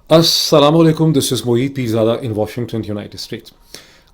Assalamu alaikum, this is Moeed Pirzada in Washington, United States.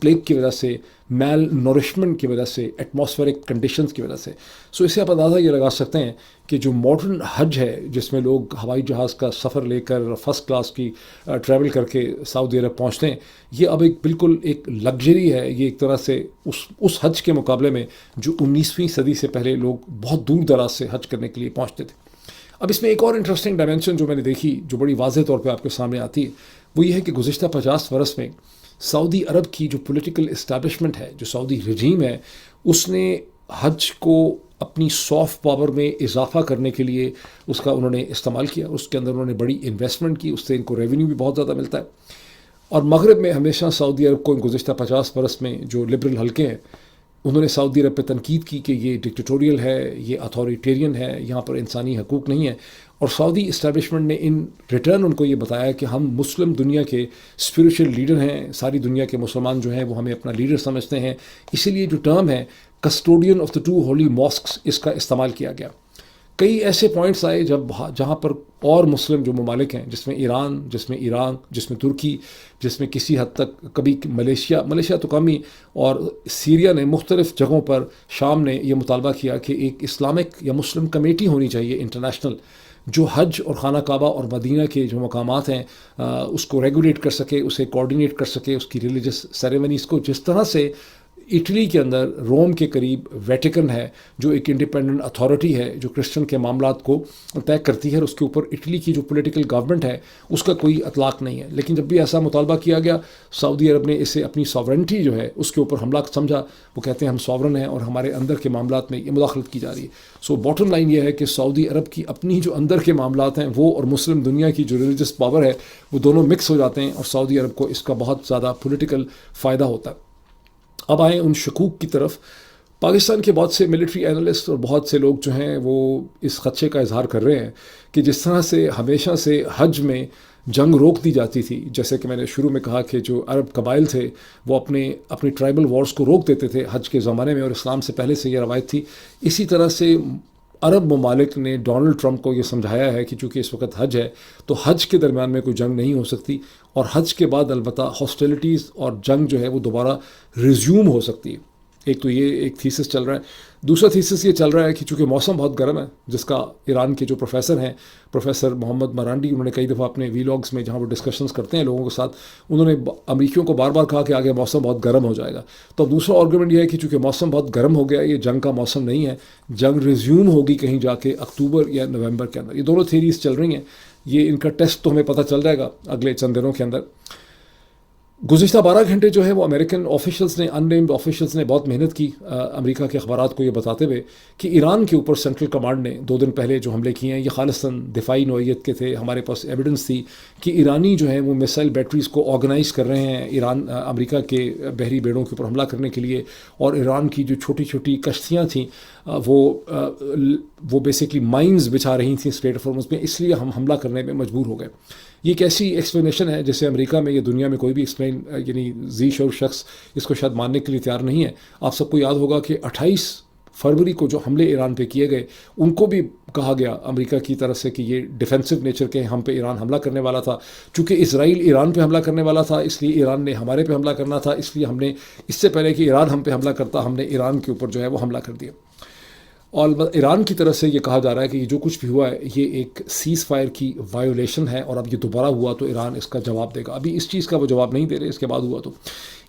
Plague کی وجہ سے، میل نورشمنٹ کی وجہ سے، ایٹماسفیرک کنڈیشنز کی وجہ سے. سو اس سے آپ اندازہ یہ لگا سکتے ہیں کہ جو ماڈرن حج ہے، جس میں لوگ ہوائی جہاز کا سفر لے کر فرسٹ کلاس کی ٹریول کر کے سعودی عرب پہنچتے ہیں، یہ اب ایک بالکل ایک لگژری ہے. یہ ایک طرح سے اس حج کے مقابلے میں جو 19ویں صدی سے پہلے لوگ بہت دور دراز سے حج کرنے کے لیے پہنچتے تھے. اب اس میں ایک اور انٹرسٹنگ ڈائمینشن جو میں نے دیکھی، جو بڑی واضح طور پہ آپ کے سامنے آتی ہے، وہ یہ ہے کہ گزشتہ 50 برس میں سعودی عرب کی جو پولیٹیکل اسٹیبلشمنٹ ہے، جو سعودی رجیم ہے، اس نے حج کو اپنی سافٹ پاور میں اضافہ کرنے کے لیے اس کا انہوں نے استعمال کیا. اس کے اندر انہوں نے بڑی انویسٹمنٹ کی، اس سے ان کو ریونیو بھی بہت زیادہ ملتا ہے. اور مغرب میں ہمیشہ سعودی عرب کو گزشتہ 50 برس میں جو لبرل حلقے ہیں، انہوں نے سعودی عرب پہ تنقید کی کہ یہ ڈکٹیٹوریل ہے، یہ اتھارٹیرین ہے، یہاں پر انسانی حقوق نہیں ہیں. اور سعودی اسٹیبلشمنٹ نے ان ریٹرن ان کو یہ بتایا کہ ہم مسلم دنیا کے اسپریچول لیڈر ہیں، ساری دنیا کے مسلمان جو ہیں وہ ہمیں اپنا لیڈر سمجھتے ہیں. اسی لیے جو ٹرم ہے custodian of the 2 holy mosques, اس کا استعمال کیا گیا. کئی ایسے پوائنٹس آئے جہاں پر اور مسلم جو ممالک ہیں، جس میں ایران، جس میں عراق، جس میں ترکی، جس میں کسی حد تک کبھی ملیشیا تو کم ہی، اور سیریا نے مختلف جگہوں پر، شام نے یہ مطالبہ کیا کہ ایک اسلامک یا مسلم کمیٹی ہونی چاہیے انٹرنیشنل، جو حج اور خانہ کعبہ اور مدینہ کے جو مقامات ہیں اس کو ریگولیٹ کر سکے، اسے کوآرڈینیٹ کر سکے، اس کی ریلیجس سیریمنیز کو. جس طرح سے اٹلی کے اندر روم کے قریب ویٹیکن ہے، جو ایک انڈیپینڈنٹ اتھارٹی ہے جو کرسچن کے معاملات کو طے کرتی ہے، اور اس کے اوپر اٹلی کی جو پولیٹیکل گورنمنٹ ہے اس کا کوئی اطلاق نہیں ہے. لیکن جب بھی ایسا مطالبہ کیا گیا، سعودی عرب نے اسے اپنی ساورنٹی جو ہے اس کے اوپر حملہ سمجھا. وہ کہتے ہیں ہم ساورن ہیں اور ہمارے اندر کے معاملات میں یہ مداخلت کی جا رہی ہے. سو باٹم لائن یہ ہے کہ سعودی عرب کی اپنی جو اندر کے معاملات ہیں وہ اور مسلم دنیا کی جو ریلیجس پاور ہے وہ دونوں مکس ہو جاتے ہیں، اور سعودی عرب کو اس کا بہت زیادہ پولیٹیکل فائدہ ہوتا ہے. اب آئیں ان شکوک کی طرف. پاکستان کے بہت سے ملٹری اینالسٹ اور بہت سے لوگ جو ہیں وہ اس خدشے کا اظہار کر رہے ہیں کہ جس طرح سے ہمیشہ سے حج میں جنگ روک دی جاتی تھی، جیسے کہ میں نے شروع میں کہا کہ جو عرب قبائل تھے وہ اپنی ٹرائبل وارز کو روک دیتے تھے حج کے زمانے میں، اور اسلام سے پہلے سے یہ روایت تھی. اسی طرح سے عرب ممالک نے ڈونلڈ ٹرمپ کو یہ سمجھایا ہے کہ چونکہ اس وقت حج ہے تو حج کے درمیان میں کوئی جنگ نہیں ہو سکتی، اور حج کے بعد البتہ ہاسٹیلٹیز اور جنگ جو ہے وہ دوبارہ ریزیوم ہو سکتی ہے. ایک تو یہ ایک تھیسس چل رہا ہے. دوسرا تھیسس یہ چل رہا ہے کہ چونکہ موسم بہت گرم ہے، جس کا ایران کے جو پروفیسر ہیں، پروفیسر محمد مرانڈی، انہوں نے کئی دفعہ اپنے ویلاگس میں جہاں وہ ڈسکشنز کرتے ہیں لوگوں کے ساتھ، انہوں نے امریکیوں کو بار بار کہا کہ آگے موسم بہت گرم ہو جائے گا. تو اب دوسرا آرگومنٹ یہ ہے کہ چونکہ موسم بہت گرم ہو گیا، یہ جنگ کا موسم نہیں ہے، جنگ ریزیوم ہوگی کہیں جا کے اکتوبر یا نومبر کے اندر. یہ دونوں تھیریز چل رہی ہیں. یہ ان کا ٹیسٹ تو ہمیں پتہ چل جائے گا اگلے چند دنوں کے اندر. گزشتہ 12 گھنٹے جو ہے وہ امریکن آفیشلز نے، ان نیمڈ آفیشلز نے بہت محنت کی امریکہ کے اخبارات کو یہ بتاتے ہوئے کہ ایران کے اوپر سینٹرل کمانڈ نے 2 دن پہلے جو حملے کیے ہیں یہ خالصاً دفاعی نوعیت کے تھے. ہمارے پاس ایویڈنس تھی کہ ایرانی جو ہیں وہ میسائل بیٹریز کو آرگنائز کر رہے ہیں امریکہ کے بحری بیڑوں کے اوپر حملہ کرنے کے لیے، اور ایران کی جو چھوٹی چھوٹی کشتیاں تھیں وہ بیسکلی مائنز بچھا رہی تھیں اسٹریٹ آف ہارمز میں، اس لیے ہم حملہ کرنے میں مجبور ہو گئے. یہ ایک ایسی ایکسپلینیشن ہے جسے امریکہ میں یا دنیا میں کوئی بھی ایکسپلین یعنی ذی شعور شخص اس کو شاید ماننے کے لیے تیار نہیں ہے. آپ سب کو یاد ہوگا کہ 28 فروری کو جو حملے ایران پہ کیے گئے ان کو بھی کہا گیا امریکہ کی طرف سے کہ یہ ڈیفینسو نیچر کے ہم پہ ایران حملہ کرنے والا تھا. چونکہ اسرائیل ایران پہ حملہ کرنے والا تھا اس لیے ایران نے ہمارے پہ حملہ کرنا تھا، اس لیے ہم نے اس سے پہلے کہ ایران ہم پہ حملہ کرتا ہم نے ایران کے اوپر جو ہے وہ حملہ کر دیا. اور ایران کی طرف سے یہ کہا جا رہا ہے کہ جو کچھ بھی ہوا ہے یہ ایک سیز فائر کی وائیولیشن ہے، اور اب یہ دوبارہ ہوا تو ایران اس کا جواب دے گا. ابھی اس چیز کا وہ جواب نہیں دے رہے، اس کے بعد ہوا تو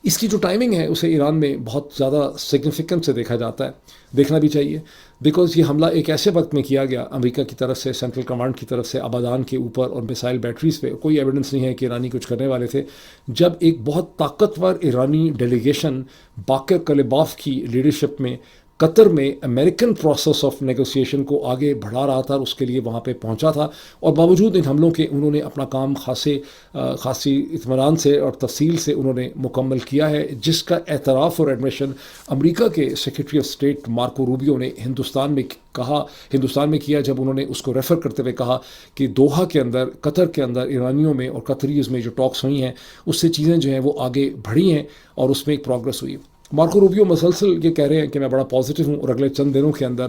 اس کی جو ٹائمنگ ہے اسے ایران میں بہت زیادہ سگنیفیکنٹ سے دیکھا جاتا ہے، دیکھنا بھی چاہیے. بیکاز یہ حملہ ایک ایسے وقت میں کیا گیا امریکہ کی طرف سے، سینٹرل کمانڈ کی طرف سے آبادان کے اوپر اور میسائل بیٹریز پہ. کوئی ایویڈنس نہیں ہے کہ ایرانی کچھ کرنے والے تھے. جب ایک بہت طاقتور ایرانی ڈیلیگیشن باقر کلیباف کی لیڈرشپ میں قطر میں امریکن پروسیس آف نیگوسیشن کو آگے بڑھا رہا تھا، اس کے لیے وہاں پہ پہنچا تھا، اور باوجود ان حملوں کے انہوں نے اپنا کام خاصی اطمینان سے اور تفصیل سے انہوں نے مکمل کیا ہے، جس کا اعتراف اور ایڈمیشن امریکہ کے secretary of state Marco Rubio نے ہندوستان میں کیا، جب انہوں نے اس کو ریفر کرتے ہوئے کہا کہ دوحہ کے اندر، قطر کے اندر ایرانیوں میں اور قطریز میں جو ٹاکس ہوئی ہیں اس سے چیزیں جو ہیں وہ آگے بڑھی ہیں اور اس میں ایک پروگرس ہوئی ہے. مارکو روبیو مسلسل یہ کہہ رہے ہیں کہ میں بڑا پازیٹیو ہوں اور اگلے چند دنوں کے اندر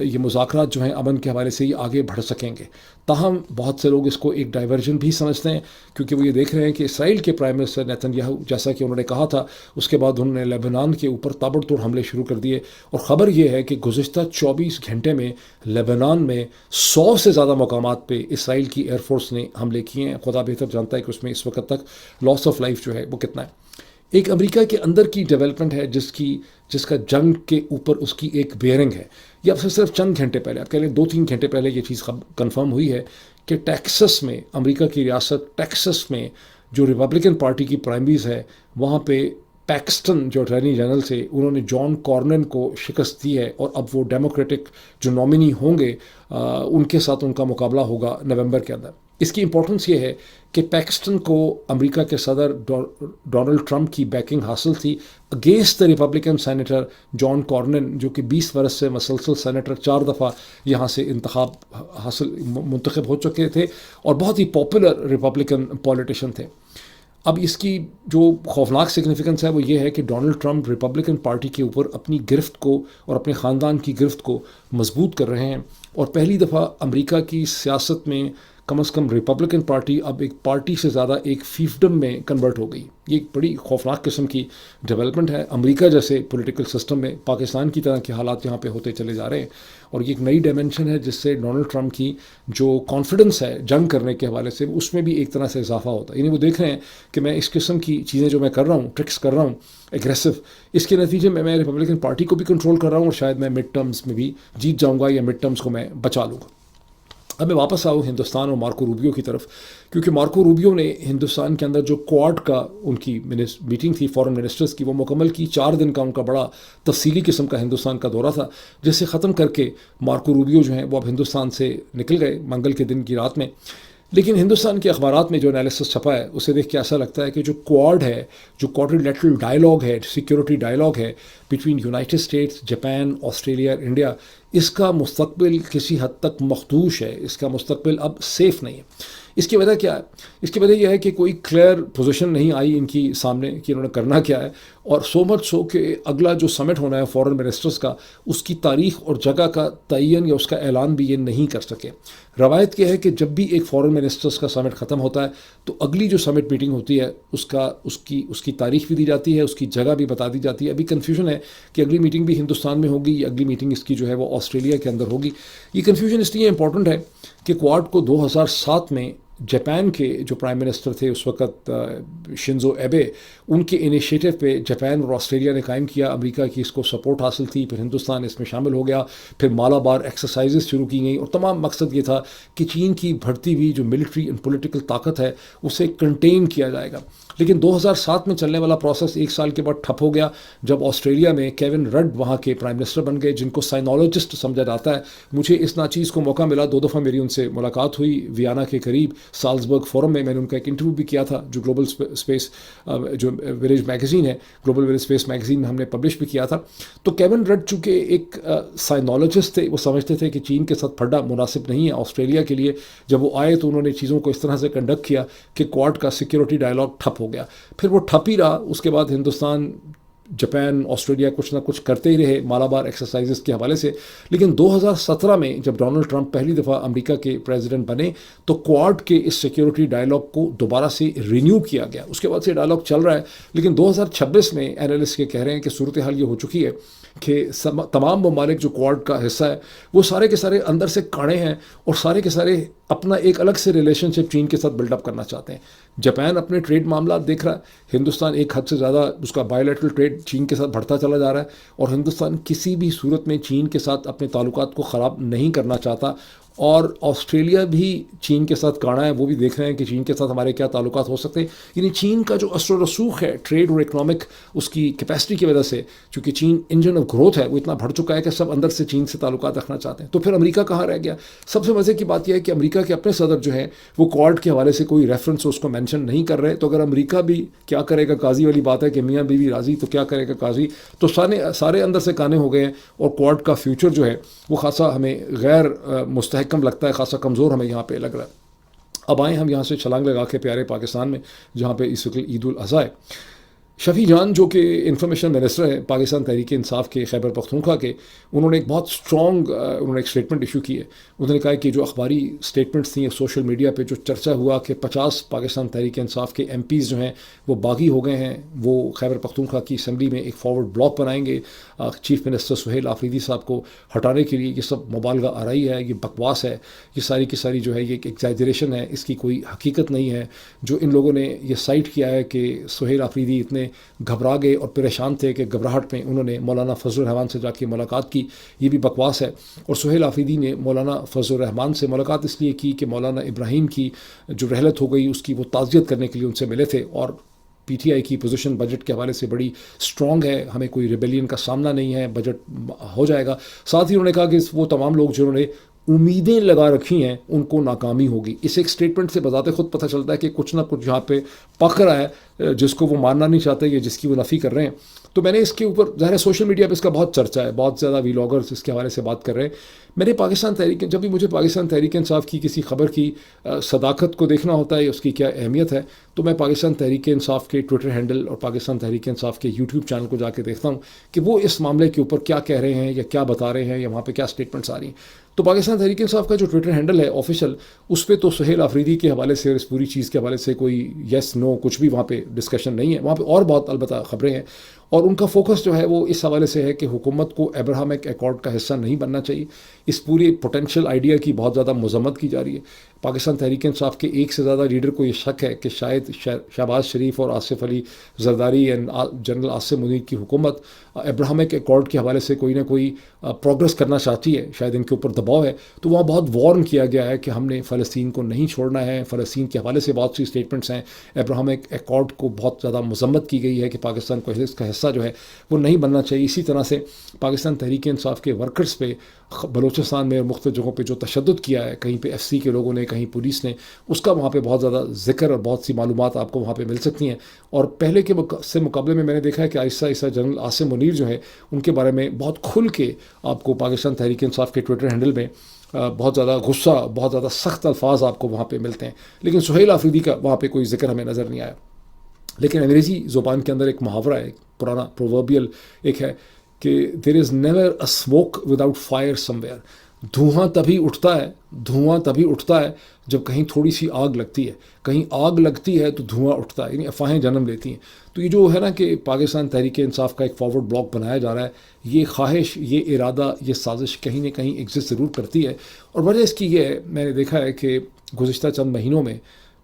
یہ مذاکرات جو ہیں امن کے حوالے سے یہ آگے بڑھ سکیں گے. تاہم بہت سے لوگ اس کو ایک ڈائیورژن بھی سمجھتے ہیں کیونکہ وہ یہ دیکھ رہے ہیں کہ اسرائیل کے پرائم منسٹر نیتن یاہو جیسا کہ انہوں نے کہا تھا اس کے بعد انہوں نے لیبنان کے اوپر تابڑ توڑ حملے شروع کر دیے. اور خبر یہ ہے کہ گزشتہ 24 گھنٹے میں لیبنان میں 100 سے زیادہ مقامات پہ اسرائیل کی ایئر فورس نے حملے کیے ہیں. خدا بہتر جانتا ہے کہ اس میں اس وقت تک لاس آف لائف جو ہے وہ کتنا ہے. ایک امریکہ کے اندر کی ڈیولپمنٹ ہے جس کا جنگ کے اوپر اس کی ایک بیئرنگ ہے. یہ اب سے صرف چند گھنٹے پہلے، آپ کہہ لیں 2-3 گھنٹے پہلے یہ چیز کنفرم ہوئی ہے کہ ٹیکسس میں، امریکہ کی ریاست ٹیکسس میں جو ریپبلکن پارٹی کی پرائمریز ہے وہاں پہ پیکسٹن جو اٹارنی جنرل سے انہوں نے جان کارنن کو شکست دی ہے اور اب وہ ڈیموکریٹک جو نامنی ہوں گے ان کے ساتھ ان کا مقابلہ ہوگا نومبر کے اندر. اس کی امپورٹنس یہ ہے کہ پیکسٹن کو امریکہ کے صدر ڈونلڈ ٹرمپ کی بیکنگ حاصل تھی against the Republican senator John کارنن جو کہ 20 برس سے مسلسل سینیٹر 4 دفعہ یہاں سے منتخب ہو چکے تھے اور بہت ہی پاپولر ریپبلکن پولیٹیشین تھے. اب اس کی جو خوفناک سگنیفیکنس ہے وہ یہ ہے کہ ڈونلڈ ٹرمپ ریپبلکن پارٹی کے اوپر اپنی گرفت کو اور اپنے خاندان کی گرفت کو مضبوط کر رہے ہیں اور پہلی دفعہ امریکہ کی سیاست میں کم از کم ریپبلکن پارٹی اب ایک پارٹی سے زیادہ ایک فیفڈم میں کنورٹ ہو گئی. یہ ایک بڑی خوفناک قسم کی ڈیولپمنٹ ہے. امریکہ جیسے پولیٹیکل سسٹم میں پاکستان کی طرح کے حالات یہاں پہ ہوتے چلے جا رہے ہیں اور یہ ایک نئی ڈائمنشن ہے جس سے ڈونلڈ ٹرمپ کی جو کانفیڈنس ہے جنگ کرنے کے حوالے سے اس میں بھی ایک طرح سے اضافہ ہوتا ہے. یعنی وہ دیکھ رہے ہیں کہ میں اس قسم کی چیزیں جو میں کر رہا ہوں، ٹرکس کر رہا ہوں ایگریسو، اس کے نتیجے میں ریپبلکن پارٹی کو بھی کنٹرول کر رہا ہوں اور شاید میں مڈ ٹرمز میں بھی جیت جاؤں گا یا مڈ ٹرمز کو میں بچا لوں گا. اب میں واپس آؤں ہندوستان اور مارکو روبیو کی طرف کیونکہ مارکو روبیو نے ہندوستان کے اندر جو کوڈ کا ان کی میٹنگ تھی فورن منسٹرز کی وہ مکمل کی. 4 دن کا ان کا بڑا تفصیلی قسم کا ہندوستان کا دورہ تھا جس سے ختم کر کے مارکو روبیو جو ہیں وہ اب ہندوستان سے نکل گئے منگل کے دن کی رات میں. لیکن ہندوستان کے اخبارات میں جو انالیسس چھپا ہے اسے دیکھ کے ایسا لگتا ہے کہ جو کوڈ ہے، جو کوڈریلیٹرل ڈائلاگ ہے، سیکیورٹی ڈائلاگ ہے between United States, Japan, Australia, India, اس کا مستقبل کسی حد تک مخدوش ہے. اس کا مستقبل اب سیف نہیں ہے. اس کی وجہ کیا ہے؟ اس کی وجہ یہ ہے کہ کوئی کلیئر پوزیشن نہیں آئی ان کی سامنے کہ انہوں نے کرنا کیا ہے اور سو مچ سو کہ اگلا جو سمٹ ہونا ہے فورن منسٹرز کا اس کی تاریخ اور جگہ کا تعین یا اس کا اعلان بھی یہ نہیں کر سکے. روایت یہ ہے کہ جب بھی ایک فورن منسٹرز کا سمٹ ختم ہوتا ہے تو اگلی جو سمٹ میٹنگ ہوتی ہے اس کی تاریخ بھی دی جاتی ہے، اس کی جگہ بھی بتا دی جاتی ہے. ابھی کنفیوژن ہے کہ اگلی میٹنگ بھی ہندوستان میں ہوگی یا اگلی میٹنگ اس کی جو ہے وہ آسٹریلیا کے اندر ہوگی. یہ کنفیوژن اس لیے امپورٹنٹ ہے کہ کوڈ کو 2007 میں جاپان کے جو پرائم منسٹر تھے اس وقت شنزو ایبے، ان کے انیشیٹو پہ جاپان اور آسٹریلیا نے قائم کیا. امریکہ کی اس کو سپورٹ حاصل تھی، پھر ہندوستان اس میں شامل ہو گیا، پھر مالابار ایکسرسائزز شروع کی گئیں اور تمام مقصد یہ تھا کہ چین کی بڑھتی ہوئی جو ملٹری اینڈ پولیٹیکل طاقت ہے اسے کنٹین کیا جائے گا. لیکن 2007 میں چلنے والا پروسیس 1 سال کے بعد ٹھپ ہو گیا جب آسٹریلیا میں کیون رڈ وہاں کے پرائم منسٹر بن گئے جن کو سائنالوجسٹ سمجھا جاتا ہے. مجھے اس ناچیز کو موقع ملا، 2 دفعہ میری ان سے ملاقات ہوئی ویانا کے قریب سالزبرگ فورم میں نے ان کا ایک انٹرویو بھی کیا تھا جو گلوبل اسپیس جو ولیج میگزین ہے، گلوبل ولیج اسپیس میگزین میں ہم نے پبلش بھی کیا تھا. تو کیون رڈ چونکہ ایک سائنالوجسٹ تھے، وہ سمجھتے تھے کہ چین کے ساتھ پھڑنا مناسب نہیں ہے آسٹریلیا کے لیے. جب وہ آئے تو انہوں نے چیزوں کو اس طرح سے کنڈکٹ کیا کہ کوڈ کا سیکیورٹی ڈائلاگ ٹھپ ہو گیا. پھر وہ ٹھپ ہی رہا. اس کے بعد ہندوستان، جاپان، آسٹریلیا کچھ نہ کچھ کرتے ہی رہے مالابار ایکسرسائزز کے حوالے سے. لیکن 2017 میں جب ڈونلڈ ٹرمپ پہلی دفعہ امریکہ کے پریزیڈنٹ بنے تو کوڈ کے اس سیکیورٹی ڈائلاگ کو دوبارہ سے رینیو کیا گیا. اس کے بعد سے ڈائلاگ چل رہا ہے لیکن 2026 میں اینالسٹ یہ کہہ رہے ہیں کہ صورتحال یہ ہو چکی ہے کہ تمام ممالک جو کوڈ کا حصہ ہے وہ سارے کے سارے اندر سے کاڑے ہیں اور سارے کے سارے اپنا ایک الگ سے ریلیشن شپ چین کے ساتھ بلڈ اپ کرنا چاہتے ہیں. جاپان اپنے ٹریڈ معاملات دیکھ رہا ہے، ہندوستان ایک حد سے زیادہ اس کا بائیلیٹرل ٹریڈ چین کے ساتھ بڑھتا چلا جا رہا ہے اور ہندوستان کسی بھی صورت میں چین کے ساتھ اپنے تعلقات کو خراب نہیں کرنا چاہتا. اور آسٹریلیا بھی چین کے ساتھ کاڑا ہے، وہ بھی دیکھ رہے ہیں کہ چین کے ساتھ ہمارے کیا تعلقات ہو سکتے ہیں. یعنی چین کا جو اثر و رسوخ ہے ٹریڈ اور اکنامک اس کی کیپیسٹی کی وجہ سے، چونکہ چین انجن آف گروتھ ہے، وہ اتنا بڑھ چکا ہے کہ سب اندر سے چین سے تعلقات رکھنا چاہتے ہیں. تو پھر امریکہ کہاں رہ گیا؟ سب سے مزے کی بات یہ ہے کہ امریکہ کے اپنے صدر جو ہیں وہ کوڈ کے حوالے سے کوئی ریفرنس اس کو مینشن نہیں کر رہے. تو اگر امریکہ بھی کیا کرے گا، قاضی والی بات ہے کہ میاں بیوی راضی تو کیا کرے گا قاضی. تو سارے اندر سے کانے ہو گئے ہیں اور کوڈ کا فیوچر جو ہے وہ خاصا ہمیں غیر مستحکم لگتا ہے، خاصا کمزور ہمیں یہاں پہ لگ رہا ہے. اب آئیں ہم یہاں سے چھلانگ لگا کے پیارے پاکستان میں جہاں پہ اس وقت عید الاضحیٰ ہے. شفیع جان جو کہ انفارمیشن منسٹر ہیں پاکستان تحریک انصاف کے خیبر پختونخوا کے، انہوں نے ایک بہت اسٹرانگ انہوں نے ایک اسٹیٹمنٹ ایشو کی ہے. انہوں نے کہا کہ جو اخباری اسٹیٹمنٹس تھیں سوشل میڈیا پہ جو چرچا ہوا کہ 50 پاکستان تحریک انصاف کے ایم پیز جو ہیں وہ باغی ہو گئے ہیں، وہ خیبر پختونخوا کی اسمبلی میں ایک فارورڈ بلاک بنائیں گے چیف منسٹر سہیل آفریدی صاحب کو ہٹانے کے لیے. یہ سب مبالغہ آرائی ہے، یہ بکواس ہے، یہ ساری کی ساری جو ہے یہ ایک ایگزیجریشن ہے، اس کی کوئی حقیقت نہیں ہے. جو ان لوگوں نے یہ سائٹ کیا ہے کہ سہیل آفریدی اتنے گھبرا گئے اور پریشان تھے کہ گھبراہٹ میں انہوں نے مولانا فضل الرحمان سے جا کے ملاقات کی، یہ بھی بکواس ہے. اور سہیل آفریدی نے مولانا فضل الرحمان سے ملاقات اس لیے کی کہ مولانا ابراہیم کی جو رحلت ہو گئی اس کی وہ تعزیت کرنے کے لیے ان سے ملے تھے. اور پی ٹی آئی کی پوزیشن بجٹ کے حوالے سے بڑی اسٹرانگ ہے، ہمیں کوئی ریبیلین کا سامنا نہیں ہے، بجٹ ہو جائے گا. ساتھ ہی انہوں نے کہا کہ وہ تمام لوگ جنہوں نے امیدیں لگا رکھی ہیں ان کو ناکامی ہوگی. اس ایک اسٹیٹمنٹ سے بذات خود پتہ چلتا ہے کہ کچھ نہ کچھ یہاں پہ پک رہا ہے جس کو وہ ماننا نہیں چاہتے یا جس کی وہ نفی کر رہے ہیں. تو میں نے اس کے اوپر ظاہر ہے سوشل میڈیا پہ اس کا بہت چرچا ہے، بہت زیادہ ویلاگرز اس کے حوالے سے بات کر رہے ہیں. میں نے پاکستان تحریک جب بھی مجھے پاکستان تحریک انصاف کی کسی خبر کی صداقت کو دیکھنا ہوتا ہے، اس کی کیا اہمیت ہے، تو میں پاکستان تحریک انصاف کے ٹویٹر ہینڈل اور پاکستان تحریک انصاف کے یوٹیوب چینل کو جا کے دیکھتا ہوں کہ وہ اس معاملے کے اوپر کیا کہہ رہے ہیں یا کیا بتا رہے ہیں یا وہاں پہ کیا اسٹیٹمنٹس آ رہی ہیں. تو پاکستان تحریک انصاف کا جو ٹویٹر ہینڈل ہے آفیشیل، اس پہ تو سہیل آفریدی کے حوالے سے اور اس پوری چیز کے حوالے سے کوئی یس نو کچھ بھی وہاں پہ ڈسکشن نہیں ہے. وہاں پہ اور بہت البتہ خبریں ہیں اور ان کا فوکس جو ہے وہ اس حوالے سے ہے کہ حکومت کو ابراہمک ایکارڈ کا حصہ نہیں بننا چاہیے. اس پوری پوٹینشیل آئیڈیا کی بہت زیادہ مذمت کی جا رہی ہے. پاکستان تحریک انصاف کے ایک سے زیادہ لیڈر کو یہ شک ہے کہ شاید شہباز شریف اور آصف علی زرداری اینڈ جنرل عاصم منیر کی حکومت ابراہمک ایکارڈ کے حوالے سے کوئی نہ کوئی پروگرس کرنا چاہتی ہے، شاید ان کے اوپر دباؤ ہے. تو وہاں بہت وارن کیا گیا ہے کہ ہم نے فلسطین کو نہیں چھوڑنا ہے. فلسطین کے حوالے سے بہت سی اسٹیٹمنٹس ہیں. ابراہمک ایکارڈ کو بہت زیادہ مذمت کی گئی ہے کہ پاکستان کو اس کا حصہ جو ہے وہ نہیں بننا چاہیے. اسی طرح سے پاکستان تحریک انصاف کے ورکرز پہ بلوچستان میں اور مختلف جگہوں پہ جو تشدد کیا ہے، کہیں پہ ایف سی کے لوگوں نے، کہیں پولیس نے، اس کا وہاں پہ بہت زیادہ ذکر اور بہت سی معلومات آپ کو وہاں پہ مل سکتی ہیں. اور پہلے کے سے مقابلے میں نے دیکھا ہے کہ آہستہ آہستہ جنرل عاصم منیر جو ہے ان کے بارے میں بہت کھل کے آپ کو پاکستان تحریک انصاف کے ٹویٹر ہینڈل میں بہت زیادہ غصہ، بہت زیادہ سخت الفاظ آپ کو وہاں پہ ملتے ہیں. لیکن سہیل آفریدی کا وہاں پہ کوئی ذکر ہمیں نظر نہیں آیا. لیکن انگریزی زبان کے اندر ایک محاورہ ہے، پرانا پرووربیل ایک ہے کہ there is never a smoke without fire somewhere. دھواں تبھی اٹھتا ہے جب کہیں تھوڑی سی آگ لگتی ہے. کہیں آگ لگتی ہے تو دھواں اٹھتا ہے، یعنی افواہیں جنم لیتی ہیں. تو یہ جو ہے نا کہ پاکستان تحریک انصاف کا ایک فارورڈ بلاک بنایا جا رہا ہے، یہ خواہش، یہ ارادہ، یہ سازش کہیں نہ کہیں ایگزسٹ ضرور کرتی ہے. اور وجہ اس کی یہ ہے، میں نے دیکھا ہے کہ گزشتہ چند مہینوں میں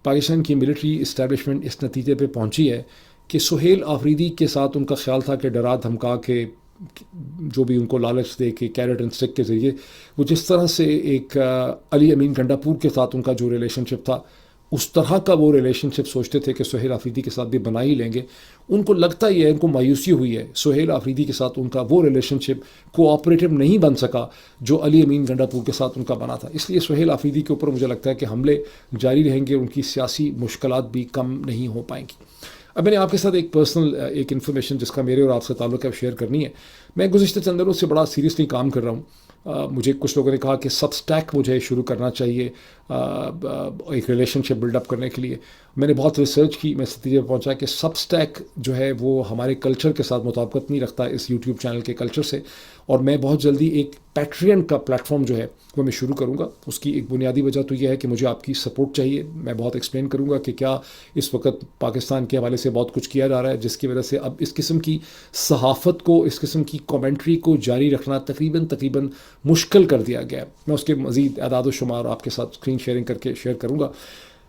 پاکستان کی ملٹری اسٹیبلشمنٹ اس نتیجے پہ پہنچی ہے کہ سہیل آفریدی کے ساتھ ان کا خیال تھا کہ ڈرا دھمکا کے جو بھی ان کو لالچ دے کے کیرٹ اینڈ اسٹک کے ذریعے وہ جس طرح سے ایک علی امین گنڈاپور کے ساتھ ان کا جو ریلیشن شپ تھا، اس طرح کا وہ ریلیشن شپ سوچتے تھے کہ سہیل آفریدی کے ساتھ بھی بنا ہی لیں گے. ان کو لگتا ہی ہے، ان کو مایوسی ہوئی ہے، سہیل آفریدی کے ساتھ ان کا وہ ریلیشن شپ کوآپریٹو نہیں بن سکا جو علی امین گنڈاپور کے ساتھ ان کا بنا تھا. اس لیے سہیل آفریدی کے اوپر مجھے لگتا ہے کہ حملے جاری رہیں گے، ان کی سیاسی مشکلات بھی کم نہیں ہو پائیں گی. اب میں نے آپ کے ساتھ ایک پرسنل ایک انفارمیشن جس کا میرے اور آپ سے تعلق ہے شیئر کرنی ہے. میں گزشتہ چند دنوں سے بڑا سیریسلی کام کر رہا ہوں. مجھے کچھ لوگوں نے کہا کہ سب اسٹیک مجھے شروع کرنا چاہیے ایک ریلیشن شپ بلڈ اپ کرنے کے لیے. میں نے بہت ریسرچ کی، میں اس نتیجے پہ پہنچا کہ سب اسٹیک جو ہے وہ ہمارے کلچر کے ساتھ مطابقت نہیں رکھتا اس یوٹیوب چینل کے کلچر سے. اور میں بہت جلدی ایک پیٹرین کا پلیٹ فارم جو ہے وہ میں شروع کروں گا. اس کی ایک بنیادی وجہ تو یہ ہے کہ مجھے آپ کی سپورٹ چاہیے. میں بہت ایکسپلین کروں گا کہ کیا اس وقت پاکستان کے حوالے سے بہت کچھ کیا جا رہا ہے جس کی وجہ سے اب اس قسم کی صحافت کو، اس قسم کی کامنٹری کو جاری رکھنا تقریباً مشکل کر دیا گیا ہے. میں اس کے مزید اعداد و شمار آپ کے ساتھ اسکرین شیئرنگ کر کے شیئر کروں گا.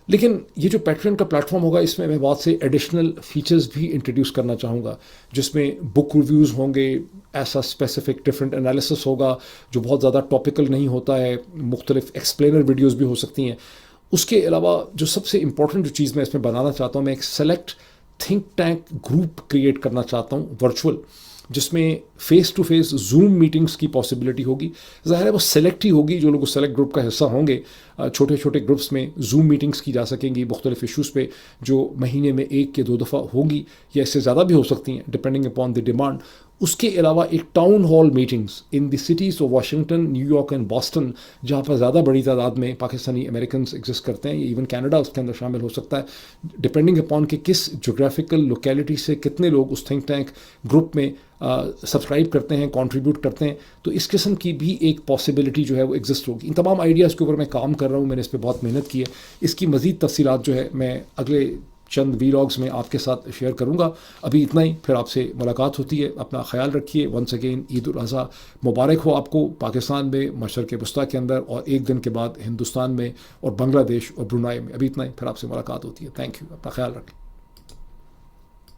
لیکن یہ جو پیٹرین کا پلیٹ فارم ہوگا، اس میں بہت سے ایڈیشنل فیچرز بھی انٹروڈیوس کرنا چاہوں گا، جس میں بک ریویوز ہوں گے، ایسا اسپیسیفک ڈفرینٹ انالیسس ہوگا جو بہت زیادہ ٹاپیکل نہیں ہوتا ہے، مختلف ایکسپلینر ویڈیوز بھی ہو سکتی ہیں. اس کے علاوہ جو سب سے امپورٹنٹ جو چیز میں اس میں بنانا چاہتا ہوں، میں ایک select think tank group create کرنا چاہتا ہوں ورچوئل، جس میں face to face Zoom meetings کی پاسبلٹی ہوگی. ظاہر ہے وہ سلیکٹ ہی ہوگی، جو لوگ سلیکٹ گروپ کا حصہ ہوں گے. چھوٹے چھوٹے گروپس میں زوم میٹنگز کی جا سکیں گی مختلف ایشوز پہ، جو مہینے میں 1 یا 2 دفعہ ہوگی یا اس سے زیادہ بھی ہو سکتی ہیں ڈپینڈنگ اپان دی ڈیمانڈ. اس کے علاوہ ایک town hall meetings in the cities of Washington, new York and Boston, جہاں پر زیادہ بڑی تعداد میں پاکستانی امریکنز ایگزسٹ کرتے ہیں، ایون کینیڈا اس کے اندر شامل ہو سکتا ہے، ڈپینڈنگ اپان کہ کس جغرافیکل لوکیلٹی سے کتنے لوگ اس تھنک ٹینک گروپ میں سبسکرائب کرتے ہیں، کنٹریبیوٹ کرتے ہیں، تو اس قسم کی بھی ایک پاسبلٹی جو ہے وہ ایگزسٹ ہوگی. ان تمام آئیڈیاز کے اوپر میں کام کر رہا ہوں، میں نے اس پہ بہت محنت کی ہے. اس کی مزید تفصیلات جو ہے میں اگلے چند ویلاگز میں آپ کے ساتھ شیئر کروں گا. ابھی اتنا ہی، پھر آپ سے ملاقات ہوتی ہے. اپنا خیال رکھیے. ونس اگین عید الاضحیٰ مبارک ہو آپ کو، پاکستان میں مشرق وسطیٰ کے اندر، اور ایک دن کے بعد ہندوستان میں اور بنگلہ دیش اور برونائی میں. ابھی اتنا ہی، پھر آپ سے ملاقات ہوتی ہے. Thank you. اپنا خیال رکھیں.